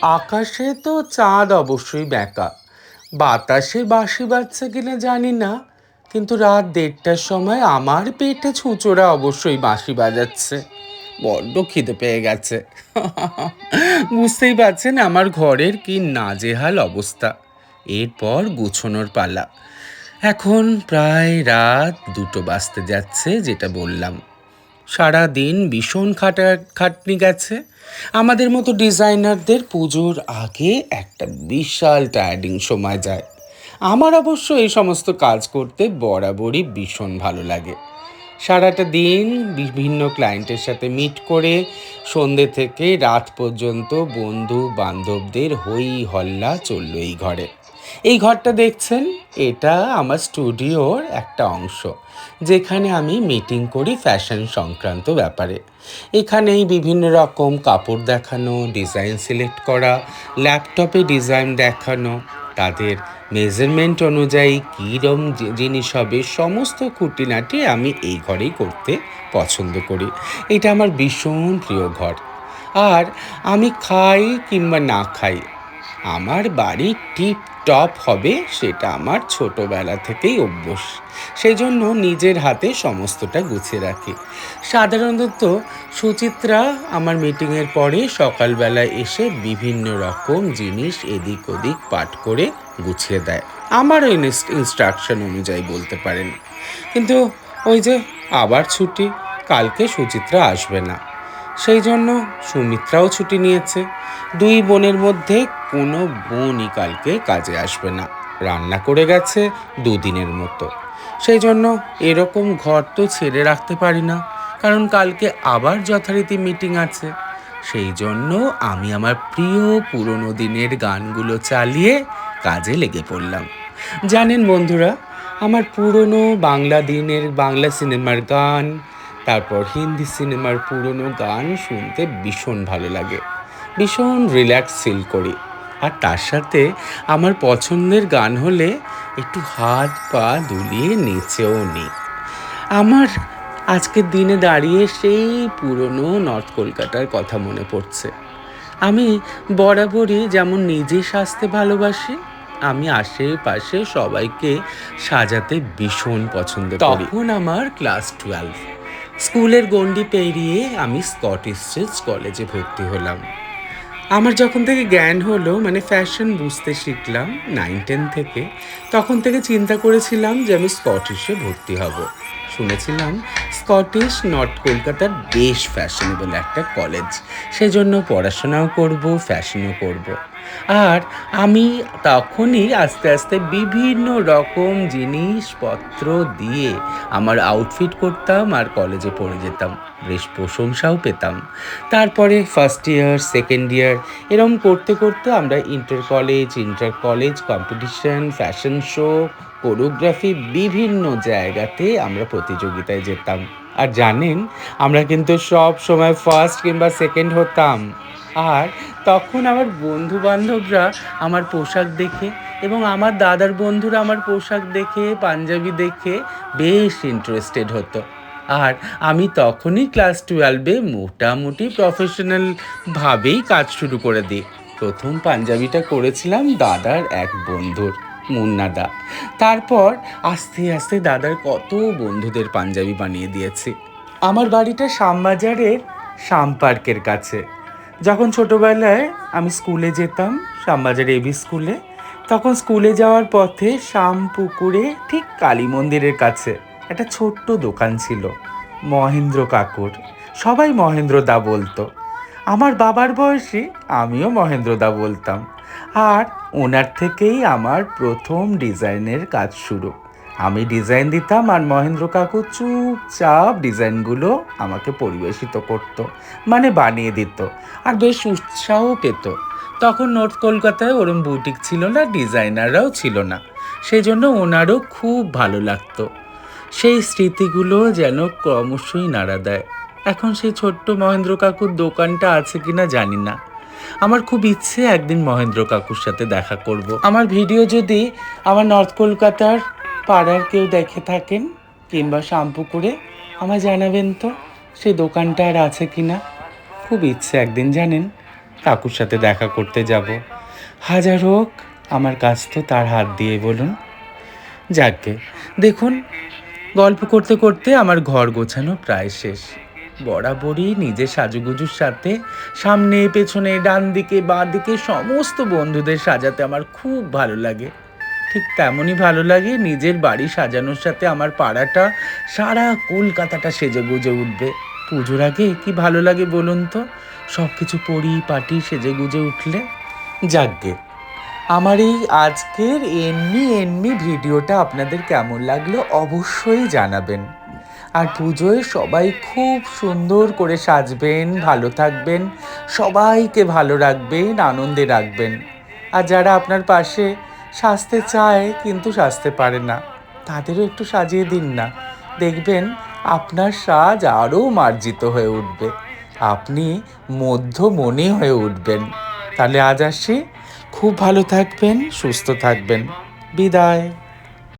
আকাশে তো চাঁদ অবশ্যই বেঁকা। বাতাসে বাঁশি বাজছে কিনা জানি না, কিন্তু রাত 1:30টার সময় আমার পেটে ছুঁচোরা অবশ্যই বাঁশি বাজাচ্ছে। বড্ড খিদে পেয়ে গেছে। বুঝতেই পারছেন আমার ঘরের কি নাজেহাল অবস্থা। এরপর গুছোনোর পালা। এখন প্রায় রাত 2টো বাজতে যাচ্ছে, যেটা বললাম। সারা দিন ভীষণ খাটনি গেছে। আমাদের মতো ডিজাইনারদের পুজোর আগে একটা বিশাল টায়ার্ডিং সময় যায়। আমার অবশ্য এই সমস্ত কাজ করতে বরাবরই ভীষণ ভালো লাগে। সারাটা দিন বিভিন্ন ক্লায়েন্টের সাথে মিট করে সন্ধ্যে থেকে রাত পর্যন্ত বন্ধু বান্ধবদের হই হল্লা চলল এই ঘরে। এই ঘরটা দেখছেন, এটা আমার স্টুডিওর একটা অংশ, যেখানে আমি মিটিং করি ফ্যাশন সংক্রান্ত ব্যাপারে। এখানেই বিভিন্ন রকম কাপড় দেখানো, ডিজাইন সিলেক্ট করা, ল্যাপটপে ডিজাইন দেখানো, তাদের মেজারমেন্ট অনুযায়ী কীরম জিনিস হবে, সমস্ত খুঁটিনাটি আমি এই ঘরেই করতে পছন্দ করি। এটা আমার ভীষণ প্রিয় ঘর। আর আমি খাই কিংবা না খাই, আমার বাড়ি টিপ টপ হবে সেটা আমার ছোটবেলা থেকেই অভ্যাস। সেই জন্য নিজের হাতে সমস্তটা গুছিয়ে রাখি। সাধারণত সুচিত্রা আমার মিটিংয়ের পরে সকালবেলায় এসে বিভিন্ন রকম জিনিস এদিক ওদিক পাঠ করে গুছিয়ে দেয়, আমারও ইনস্ট্রাকশন অনুযায়ী বলতে পারেন। কিন্তু ওই যে আবার ছুটি, কালকে সুচিত্রা আসবে না, সেই জন্য সুমিত্রাও ছুটি নিয়েছে। দুই বোনের মধ্যে কোনো বোনই কালকে কাজে আসবে না, রান্না করে গেছে 2 দিনের মতো। সেই জন্য এরকম ঘর তো ছেড়ে রাখতে পারি না, কারণ কালকে আবার যথারীতি মিটিং আছে। সেই জন্য আমি আমার প্রিয় পুরনো দিনের গানগুলো চালিয়ে কাজে লেগে পড়লাম। জানেন বন্ধুরা, আমার পুরনো বাংলা সিনেমার গান, তারপর হিন্দি সিনেমার পুরনো গান শুনতে ভীষণ ভালো লাগে। ভীষণ রিল্যাক্স ফিল করি। আর তার সাথে আমার পছন্দের গান হলে একটু হাত পা দুলিয়ে নেচেও নিই। আমার আজকের দিনে দাঁড়িয়ে সেই পুরনো নর্থ কলকাতার কথা মনে পড়ছে। আমি বরাবরই যেমন নিজে সাজতে ভালোবাসি, আমি আশেপাশে সবাইকে সাজাতে ভীষণ পছন্দ করি। তখন আমার ক্লাস 12। স্কুলের গণ্ডি পেরিয়ে আমি স্কটিশ চার্চ কলেজে ভর্তি হলাম। আমার যখন থেকে জ্ঞান হলো, মানে ফ্যাশন বুঝতে শিখলাম 9-10 থেকে, তখন থেকে চিন্তা করেছিলাম যে আমি স্কটিশে ভর্তি হব। শুনেছিলাম স্কটিশ নর্থ কলকাতার বেশ ফ্যাশনেবল একটা কলেজ, সেজন্য পড়াশোনাও করব, ফ্যাশনও করব। আর আমি তখনই আস্তে আস্তে বিভিন্ন রকম জিনিসপত্র দিয়ে আমার আউটফিট করতাম আর কলেজে পড়ে যেতাম, বেশ প্রশংসাও পেতাম। তারপরে ফার্স্ট ইয়ার, সেকেন্ড ইয়ার এরকম করতে করতে আমরা inter college competition, fashion show, choreography বিভিন্ন জায়গাতে আমরা প্রতিযোগিতায় যেতাম। আর জানেন, আমরা কিন্তু সব সময় ফার্স্ট কিংবা সেকেন্ড হতাম। আর তখন আমার বন্ধু বান্ধবরা আমার পোশাক দেখে এবং আমার দাদার বন্ধুরা আমার পোশাক দেখে, পাঞ্জাবি দেখে বেশ ইন্টারেস্টেড হতো। আর আমি তখনই ক্লাস 12-এ মোটামুটি প্রফেশনাল ভাবেই কাজ শুরু করে দিই। প্রথম পাঞ্জাবিটা করেছিলাম দাদার এক বন্ধুর, মুন্নাদা। তারপর আস্তে আস্তে দাদার কত বন্ধুদের পাঞ্জাবি বানিয়ে দিয়েছি। আমার বাড়িটা শ্যামবাজারের শ্যাম পার্কের কাছে। যখন ছোটোবেলায় আমি স্কুলে যেতাম, শ্যামবাজার এবি স্কুলে, তখন স্কুলে যাওয়ার পথে শ্যামপুকুরে ঠিক কালী মন্দিরের কাছে একটা ছোট্ট দোকান ছিল, মহেন্দ্র কাকুর। সবাই মহেন্দ্রদা বলতো। আমার বাবার বয়সী আমিও মহেন্দ্রদা বলতাম। আর ওনার থেকেই আমার প্রথম ডিজাইনের কাজ শুরু। আমি ডিজাইন দিতাম আর মহেন্দ্র কাকু চুপচাপ ডিজাইনগুলো আমাকে পরিবেশিত করত, মানে বানিয়ে দিত, আর বেশ উৎসাহ পেত। তখন নর্থ কলকাতায় ওরম বুটিক ছিল না, ডিজাইনাররাও ছিল না, সেই জন্য ওনারও খুব ভালো লাগতো। সেই স্মৃতিগুলো যেন ক্রমশই নাড়া দেয়। এখন সেই ছোট্ট মহেন্দ্র কাকুর দোকানটা আছে কিনা জানি না। আমার খুব ইচ্ছে একদিন মহেন্দ্র কাকুর সাথে দেখা করব। আমার ভিডিও যদি আমার নর্থ কলকাতার পাড়ার কেউ দেখে থাকেন কিংবা শ্যামপুকুরে, আমায় জানাবেন তো সেই দোকানটা আর আছে কিনা। খুব ইচ্ছে একদিন, জানেন। কাকুর সাথে দেখা করতে যাব। হাজার হোক আমার কাজ তো তার হাত দিয়ে, বলুন। যাকগে, দেখুন, গল্প করতে করতে আমার ঘর গোছানো প্রায় শেষ। বরাবরই নিজের সাজুগুজুর সাথে সামনে পেছনে ডান দিকে বাঁ দিকে সমস্ত বন্ধুদের সাজাতে আমার খুব ভালো লাগে। ঠিক তেমনই ভালো লাগে নিজের বাড়ি সাজানোর সাথে আমার পাড়াটা, সারা কলকাতাটা সেজে গুজে উঠবে। পুজোর আগে কি ভালো লাগে বলুন তো, সব কিছু পরিপাটি সেজে গুজে উঠলে। যাকগে, আমার এই আজকের এমনি ভিডিওটা আপনাদের কেমন লাগলো অবশ্যই জানাবেন। আর পুজোয় সবাই খুব সুন্দর করে সাজবেন, ভালো থাকবেন, সবাইকে ভালো রাখবেন, আনন্দে রাখবেন। আর যারা আপনার পাশে সাজতে চায় কিন্তু সাজতে পারে না, তাদেরও একটু সাজিয়ে দিন না। দেখবেন আপনার সাজ আরও মার্জিত হয়ে উঠবে, আপনি মধ্যমণি হয়ে উঠবেন। তাহলে আজ আসি, খুব ভালো থাকবেন, সুস্থ থাকবেন। বিদায়।